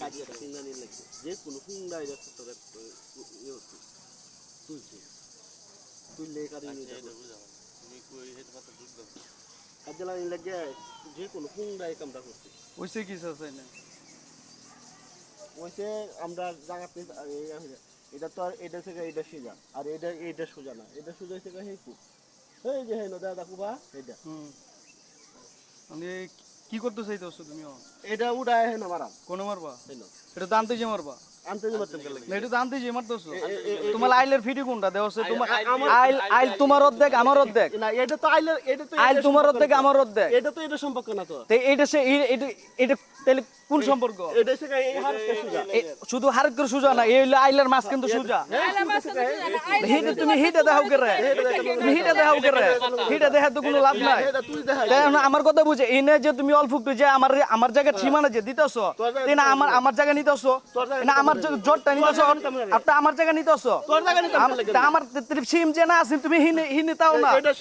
কাটিয়াটা সিঙ্গানি লাগছে যে কোনো হুন্ডা এটা তোর তুলছে তুললে কাটিয়ে নিয়ে যাবো তুমি কই হেড পাতা দুধ দাও কাজলানি লাগে যে কোনো হুন্ডা এই কামটা করছে ওইসে কি আছে না ওইসে আমরা জায়গাতে এটা তো আর এটা থেকে এটা সোজা আর এটা সোজা না এটা সোজা থেকে হেকু এই যে হেন দাদা কুবা এটা আমি কি করতে চাইতেছো তুমি এটা উড়ায় হেন মারা কোন মারবা হেন এটা দানতে যে মারবা আনতে যে মারতে গেলে না এটা দানতে যে মারতেছো তোমার আইলের ফিটি কোনটা দেওছে তোমার আইল তোমার অর্ধেক আমার অর্ধেক না এটা তো আইলের এটা তো আইল তোমার অর্ধেক আমার অর্ধেক এটা তো এটা সম্পর্ক না তো এইটা সে এটা তাহলে কোন সম্পর্ক এটা থেকে এই হারটা সোজা শুধু হার করে সুজা না এই হলো আইলের মাছ কিন্তু সুজা হিটে তুমি হিটে দেখাও করে তুমি হিটে দেখাও করে হিটে দেখা তো কোনো লাভ নাই এটা তুই দেখা তাই না আমার কথা বুঝে এনে যে তুমি অল্প একটু যে আমার জায়গা সীমানা যে দিতেছো তাই না আমার জায়গা নিতেছো না আমার জটটা নিতেছো আপনি আমার জায়গা নিতেছো তোর জায়গা নিতে আমার সিম যে না আছে তুমি হিনে তাও না এটা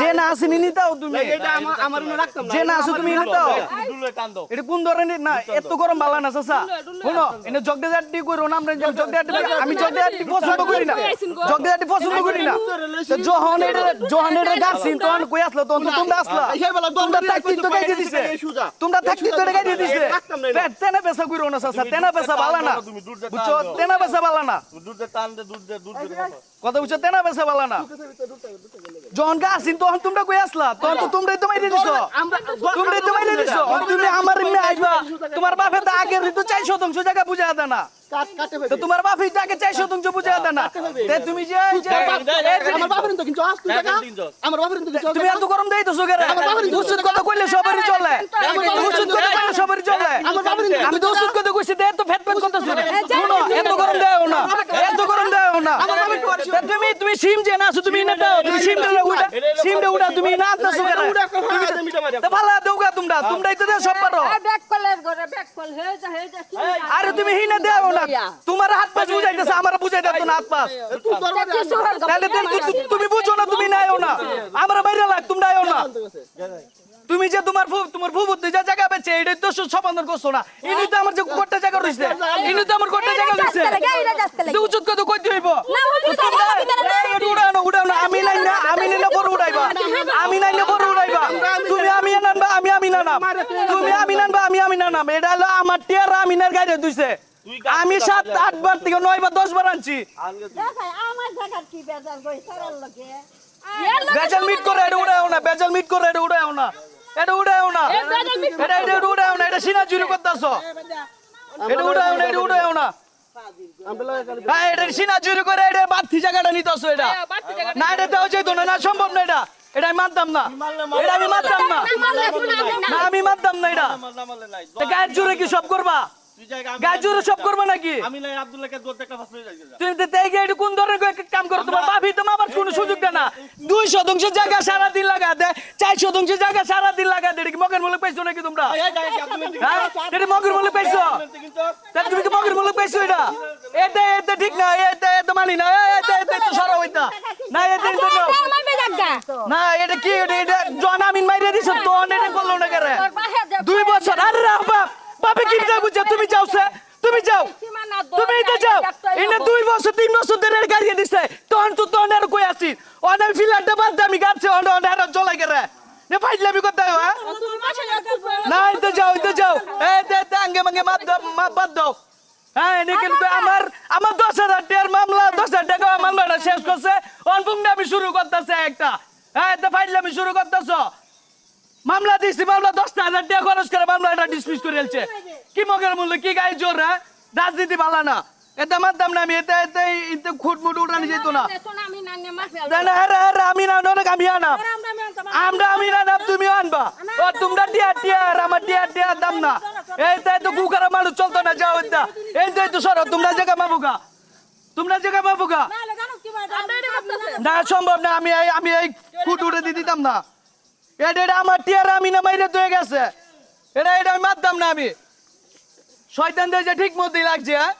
যে না আছে নিতাও তুমি এটা আমার মনে রাখতাম না যে না আছে তুমি নিতাও এটা কোন ধরনের না এত গরম বালা না চাচা শুনো এনে জগদাটি কইরো না আমরা জগদাটি আমি জগদাটি পছন্দ করি না জগদাটি পছন্দ করি না যখন এটা গাছিন তখন কই আসলো তখন তো তোমরা আসলা তোমরা থাকতি তো গাই দিছে তোমরা থাকতি তো গাই দিছে পেট তেনা পেশা কইরো না চাচা তেনা পেশা বালা না বুঝছো তেনা পেশা বালা না কথা বুঝছো তেনা পেশা বালা না যখন গাছিন তখন তোমরা কই আসলা তখন তো তোমরাই তো মাইরে দিছো তোমরাই তো মাইরে দিছো তুমি আমার এমনি আইবা তোমার বাপে তো আগের তো 4% জায়গা বুঝা দেয় না তো তোমার বাপে তো আগে 4% বুঝা দেয় না তুমি যে আমার বাবার কিন্তু আস তুই দেখা আমার বাবার কিন্তু তুমি এত গরম দেই তো সুগারে ওষুধ কথা কইলে সবারই চলে ওষুধ কথা কইলে সবারই চলে আমি তো ওষুধ কথা কইছি দে তো ফেট ফেট কথা শুনে শুনো এত গরম দেও না এত গরম দেও না তুমি সিম যে না তুমি না দাও তুমি সিমটা উড়া তুমি না তো সুগারে তো ভালো দেওগা তোমরাই তো সব পারো ব্যাক কলের ঘরে ব্যাক কল হে যা আরে তুমি হিনা দেও না তোমার হাত পাশ বুঝাইতেছে আমার বুঝাই দাও না হাত পাশ তাহলে তুমি বুঝো না তুমি নাইও না আমরা বাইরে লাগ তোমরা আইও না তুমি যে তোমার ফুবুতে যা জায়গা বেচে এটাই তো সমাধান করছো না ইনি তো আমার যে কোটটা জায়গা রইছে ইনি তো আমার কোটটা জায়গা রইছে তো উচিত কত কইতে হইব উড়াও না আমি নাই না পরে উড়াইবা আমি নাই না পরে উড়াইবা তুমি আমি আনবা আমি না নাম তুমি আমি আনবা আমি না নাম এটা হলো আমার টিয়ার আমিনার গাড়ি দুইছে আমি 7-8 বার থেকে 9 বার 10 বার আনছি আমার জায়গা কি বেজাল কই সরল লাগে বেজাল মিট করে এটা উড়াও না বেজাল মিট করে এটা উড়াও না এটা উড়াও না এটা উড়াও না এটা সিনা চুরি করতেছো এটা উড়াও না হ্যাঁ এটা সিনা চুরি করে এটা বাড়তি জায়গাটা নিতেছো এটা না এটা দেওয়া যেত না সম্ভব না এটা আমি মানতাম না এটা আমি মানতাম না না আমি মানতাম না এটা গায়ের জোরে কি সব করবা গায়ের জোরে সব করবা নাকি আমি নাই আব্দুল্লাহকে দৌড় একটা ফাঁস হয়ে যাইছে তুমি তো এই গাড়ি কোন ধরনের কাম করো তোমার বাপি তো আমার কোনো সুযোগ দেয় না 2% জায়গা সারা দিন লাগা দে 4% জায়গা সারা দিন লাগা দে কি মগের মূল্য পাইছো নাকি তোমরা হ্যাঁ এটা মগের মূল্য পাইছো তাহলে তুমি কি মগের মূল্য পাইছো এটা ঠিক না এটা মানি না এটা তো সারা হইতা না এটা না এটা কি এটা জন আমিন মাইরে দিছ তো এটা করলো না কেরে 2 বছর আরে বাপ বাপে কি বুঝছো তুমি যাওছে তুমি যাও তুমি তো যাও এনে 2 বছর 3 বছর ধরে গাড়ি দিছে তখন আর কই আছি অন আমি ফিলারটা বাদ আমি গাছে অন আর জলাই করে নে ফাইলামি করতে হয় না তো যাও এই দে আঙ্গে মাঙ্গে মাপ বাদ দাও হ্যাঁ এনে কিন্তু আমার 10,000 টাকার মামলা 10,000 টাকা মামলাটা শেষ করছে অনপুংটা আমি শুরু করতেছে একটা হ্যাঁ তো ফাইলামি শুরু করতেছো মামলা দিছি মামলা 10,000 টাকা খরচ করে মামলাটা ডিসমিস করে ফেলছে কি মগের মূল্য কি গায়ে জোর হ্যাঁ রাজনীতি ভালো না এটা মানতাম না আমি এতে খুটমুট উঠানো যেত না আমি না অনেক আমি আনাম আমি না নাম তুমি আনবা ও তোমরা টিয়ার আমার টিয়ার দাম না এই তো কুকারা মানুষ চলতো না যাও এই তো সরো তোমরা জায়গা মাবুকা না সম্ভব না আমি এই খুট উঠে দিয়ে দিতাম না এটা আমার টিয়ার আমি না মাইরে হয়ে গেছে এটা আমি মারতাম না আমি শয়তান দিয়ে ঠিক মতোই লাগছে হ্যাঁ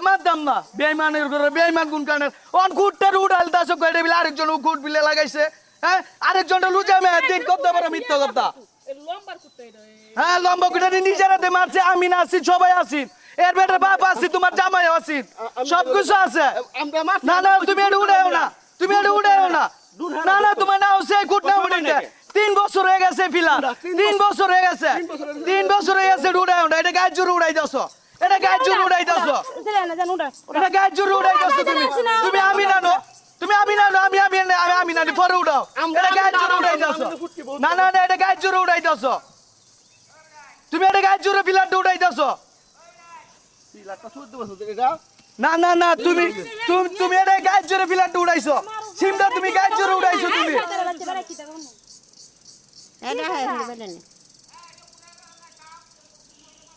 মারতাম না বেইমানের করে বেইমান কোন কারণে অন খুঁটটার উঠাল দাস কয়টা বিলে আরেকজন খুঁট বিলে লাগাইছে হ্যাঁ আরেকজনটা লুজা মে দিন করতে পারো মিথ্যা কথা হ্যাঁ লম্বা কুটা নিজেরাতে মারছে আমি না আসি সবাই আসি এর বেটার বাপ আছে তোমার জামাই আছে সবকিছু আছে আমরা মাছ না না তুমি এটা উড়াইও না তুমি এটা উড়াইও না না না তোমার নাও সেই কুট না উড়াইতে 3 বছর হয়ে গেছে ফিলা 3 বছর হয়ে গেছে 3 বছর হয়ে গেছে উড়াইও না এটা গাছ জোর উড়াই দাও এটা গাছ জোর উড়াই দাও এটা গাছ জোর উড়াই দাও তুমি আমি না নো তুমি আমি না নো আমি না পরে উড়াও এটা গাছ জোর উড়াই দাও না না না এটা গাছ জোর উড়াই দাও তুমি এটা গাছ জোর ফিলা উড়াই দাও লাখটা 14 বছর এটা না না না তুমি তুমি এটা গাছ জোরে ফিলাটা উড়াইছো সিমটা তুমি গাছ জোরে উড়াইছো তুমি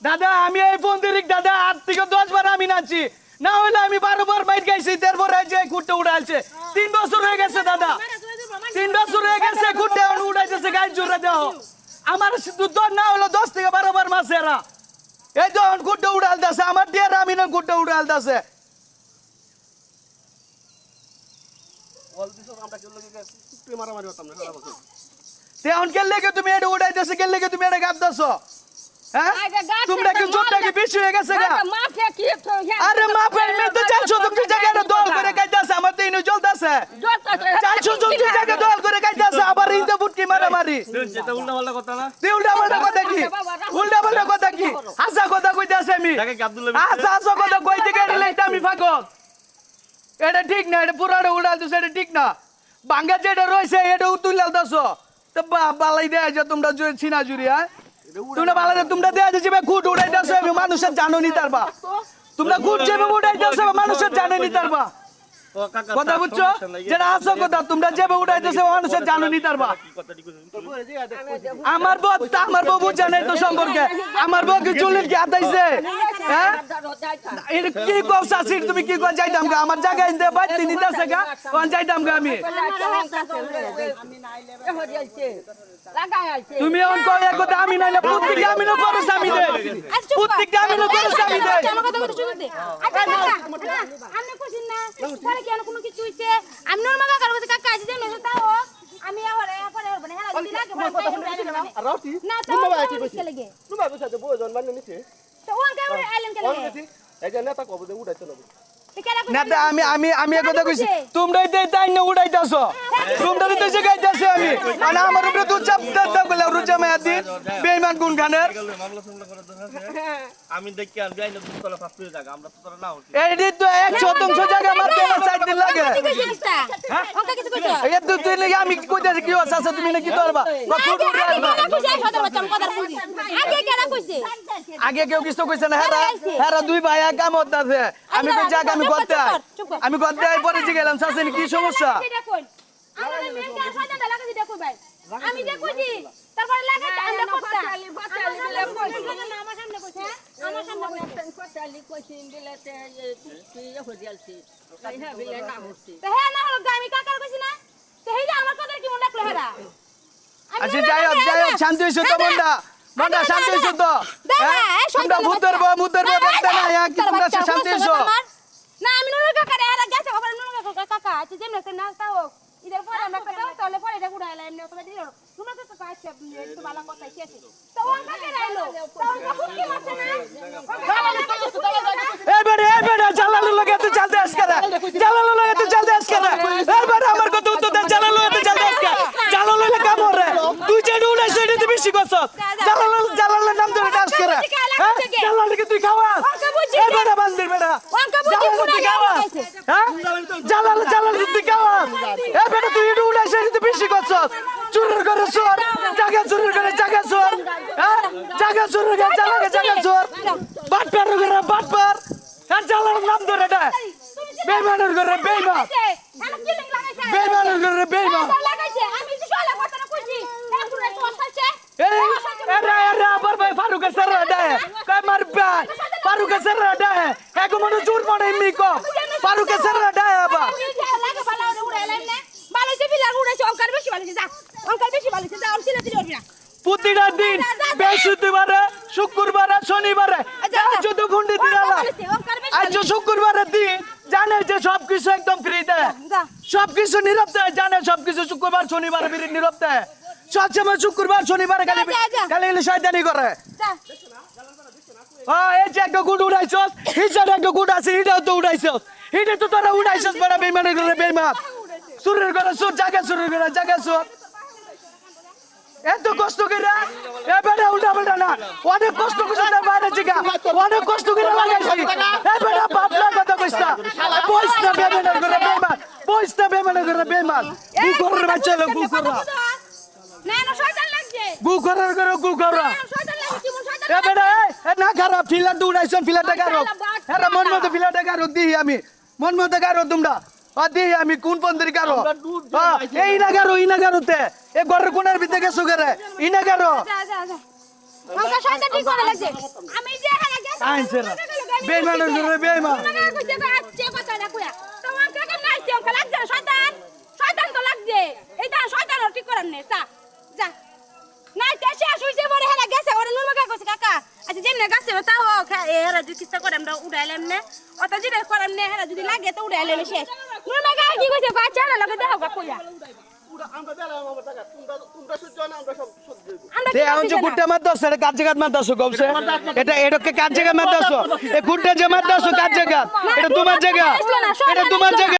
দাদা আমি এই বন্দিরিক দাদা 8 থেকে 10 বার আমি নাচি না হলে আমি 12 বার মাইর খাইছি তারপরে যে কুটটা উড়াইছে 3 বছর হয়ে গেছে দাদা 3 বছর হয়ে গেছে কুটটা উড়াইতেছে গাছ জোরে দাও আমার দুধ না হলো 10 থেকে 12 বার মাছেরা এই যখন কুটটা উড়ালতেছে আমার দিয়ে আমি না কুটটা উড়ালতেছে অল দিছ আমরা কেউ লাগে কুটে মারামারি হতাম না সারা বছর তেমন কে লেগে তুমি এটা উড়াইতেছে কে লেগে তুমি এটা গাবদাছো হ্যাঁ তোমরা কি জোরটা কি বেশি হয়ে গেছে গা আরে মাপের মে তো 400 তুমি জায়গাটা দল করে কাইতাছে আমার তো ইনো চলতাছে 400 তুমি জায়গা দল করে কাইতাছে আবার ইনতে বুটকি মারামারি যেটা উল্টা পাল্টা কথা না তুই উল্টা পাল্টা কথা কি উল্টা পাল্টা কথা কি হাসা কথা কইতাছে আমি টাকা কি আব্দুল্লাহ হাসা কথা কইতে গেলে আমি ফাগল এটা ঠিক না এটা পুরাটা উড়াল দিছ এটা ঠিক না বাঙ্গা যেটা রইছে এটা তুইলাল দাসো তো বালাই দেয় যে তোমরা ছিনা জুরি হ্যাঁ তোমরা বালাই তোমরা দেয়া যে খুঁট উড়াই দাসো আমি মানুষের জানোনি তারবা তোমরা খুঁট যেভাবে উড়াই দাসো মানুষের জানেনি তারবা কথা বুঝছো যেটা আসো কথা তোমরা যেভাবে উড়াই দাসো মানুষের জানোনি তারবা আমার বউ জানে তো সম্পর্কে আমার বউ কি চুলের কি আদাইছে হ্যাঁ এটা কি কওছা সিট তুমি কি কই যাইতাম গা আমার জায়গা ইনতে বাইতে নিতাছে গা কোন যাইতাম গা আমি তুমি অন কই এক কথা আমি নাইলে প্রত্যেক আমি না করো স্বামী দে প্রত্যেক আমি না করো স্বামী দে আমার কথা বলতে শুনতে আচ্ছা আপনি কইছেন না পরে কেন কোনো কিছু হইছে আমি নরমাল কাকার কাছে কাকা আছে যেন তাও আমি পরে মানে হেলা দিন আগে আর রাউতি না তো কি লাগে তুমি ভাবে সাথে বয়জন মানে নিছে তো ওন কেমন আইলেন কে লাগে এই যে নেতা কবে উড়াইতে না নেতা আমি এক কথা কইছি তোমরাই দেই তাই না উড়াইতাছো তোমরাই তো জায়গাইতাছো আমি আর আমার উপরে দুধ চাপ দাও বলে রুজা মায়াদি বেঈমান গুণ গানের মামলা সামলা করার দরকার আছে আমি দেখি আর যাই না দুতলা ফাঁস করে জায়গা আমরা তো তোরা না হচ্ছি এই তো 100 জায়গা মারতে না 4 দিন লাগে হ্যাঁ ওকে কিছু কইছো এই তো তুই লাগি আমি কইতাছি কি হচ্ছে আচ্ছা তুমি নাকি করবা কত উড়াইবা আগে কেউ কিছু কইছে না হেরা দুই ভাই কামত আছে আমি কই জায়গা আমি করতে পরে যে গেলাম শাসন কি সমস্যা আমি যে কইছি তারপরে লাগাই আমরা করতে আমার সামনে কোটালি কইছিন দিলেতে কি হইয়ালছি হ্যাঁ বিলে না হচ্ছে হ্যাঁ না হলো আমি কাকার কইছি না তো হেই যে আমার কথা কি মনে রাখলো হেরা আচ্ছা যাই হোক শান্তি হইছো তো মন্ডা শান্তি হইছো তো তোমরা মুদ্দার দেখতে না এক তোমরা শান্তি হইছো না আমি নুরু কাকারে হেরা গেছে খবর নুরু কাকা আচ্ছা যেমন না তাও ইদার পরে আমরা কথা তাহলে পরে এটা উড়াইলা এমনি কথা দিল তোমরা তো পাইছে একটু ভালো কথা শেষে তো ওন কাকে রাইলো তো ওন হুকি মারছে না এই বেটা জালালু লাগে তুই চলতে আসকারা জালালু লাগে তুই চলতে আসকারা এই বেটা আমার কথা উত্তর দে জালালু তুই চলতে আসকারা জালালু লাগে কাম রে তুই যে উড়াইছ এটা তুই বেশি করছ জালালু নাম ধরে আসকারা জালালু কি তুই খাওয়াস এই বেটা বান্দির বেটা তুই খাওয়াস হ্যাঁ জালালু তুই খাওয়াস এই বেটা তুই এটা উড়াইছ এটা তুই বেশি করছ চুরের করে চোর জায়গা চুরের করে জায়গা চোর হ্যাঁ জায়গা চুরের করে জায়গা চোর বাটপার করে বাটপার আর জালার নাম ধরে এটা বেইমানের করে বেইমান বেইমানের করে বেইমান লাগাইছে আমি তো সলা কথা কইছি এখন একটু অসাইছে এরে আবার ভাই ফারুকের স্যার দেয় কই মার ভাই ফারুকের স্যার দেয় এক মনে জোর পড়ে মিকো ফারুকের স্যার দেয় আবার লাগে ভালো উড়াইলাম না ভালো যে বিলা উড়াইছে অঙ্কার বেশি ভালো যা অঙ্কার বেশি ভালো যা আর ছিল দিলবি না প্রতিটা দিন বৃহস্পতিবারে শুক্রবারে শনিবারে যত ঘন্টা দিলালা আজ শুক্রবারের দিন জানে যে সবকিছু একদম ফ্রি দেয় সবকিছু নীরব দেয় জানে সবকিছু শুক্রবার শনিবার নীরব দেয় সবসময় শুক্রবার শনিবার খালি শয়তানি করে এই যে একটা গুড উড়াইছস হিসাবে একটা গুড আছে এটাও তো উড়াইছস এটা তো তোরা উড়াইছস বড় বেইমানের করে বেইমান সুরের করে সুর জায়গা সুরের করে জায়গা সুর এত কষ্ট করে এ বেটা উল্টা পাল্টা না অনেক কষ্ট করে না বাইরে থেকে অনেক কষ্ট করে লাগাইছি এ বেটা বাপলা কথা কইছা বইস না বেইমানের করে বেইমান বইস না বেইমানের করে বেইমান গু করার বাচ্চা লোক গু করা না না শয়তান লাগছে গু করার করে গু করা শয়তান লাগছে কি মন শয়তান এ বেটা এ না খারাপ ফিলার উড়াইছন ফিলারটা কারো এরা মন মতো ফিলারটা কারো দিই আমি মন মতো কারো তোমরা দিই আমি কোন পন্দির কারো এই না কারোতে এ ঘরের কোনার ভিতরে গেছো করে ই না কারো যা যা যা আমাকে শয়তান ঠিক করে লাগছে আমি যে এখানে গেছি আইনছে না বেইমানের জন্য বেইমান তোমাকে কইছে আচ্ছা কথা না কইয়া তোমার কাকা নাইছে আমাকে লাগছে শয়তান শয়তান তো লাগছে এইটা শয়তান ঠিক করার নে যা যা নাই তেছে শুইছে বড় হেলা গেছে ওরে নুন মাকা কইছে কাকা আচ্ছা যেমনে গাছে তা হোক এরা যদি কিস্তা করে আমরা উড়াইলাম না অত যদি করাম না হেরা যদি লাগে তো উড়াইলাম শেষ নুন মাকা কি কইছে বাচ্চা না লাগে দেখো কইয়া আমরা দিলাম আমার টাকা তোমরা সহ্য না আমরা সব সহ্য দেব আমরা তে এখন যে গুট্টা মার দছ এটা কাজ জায়গা মার দছ গবছে এটা এটাকে কাজ জায়গা মার দছ এ গুট্টা যে মার দছ কাজ জায়গা এটা তোমার জায়গা এটা তোমার জায়গা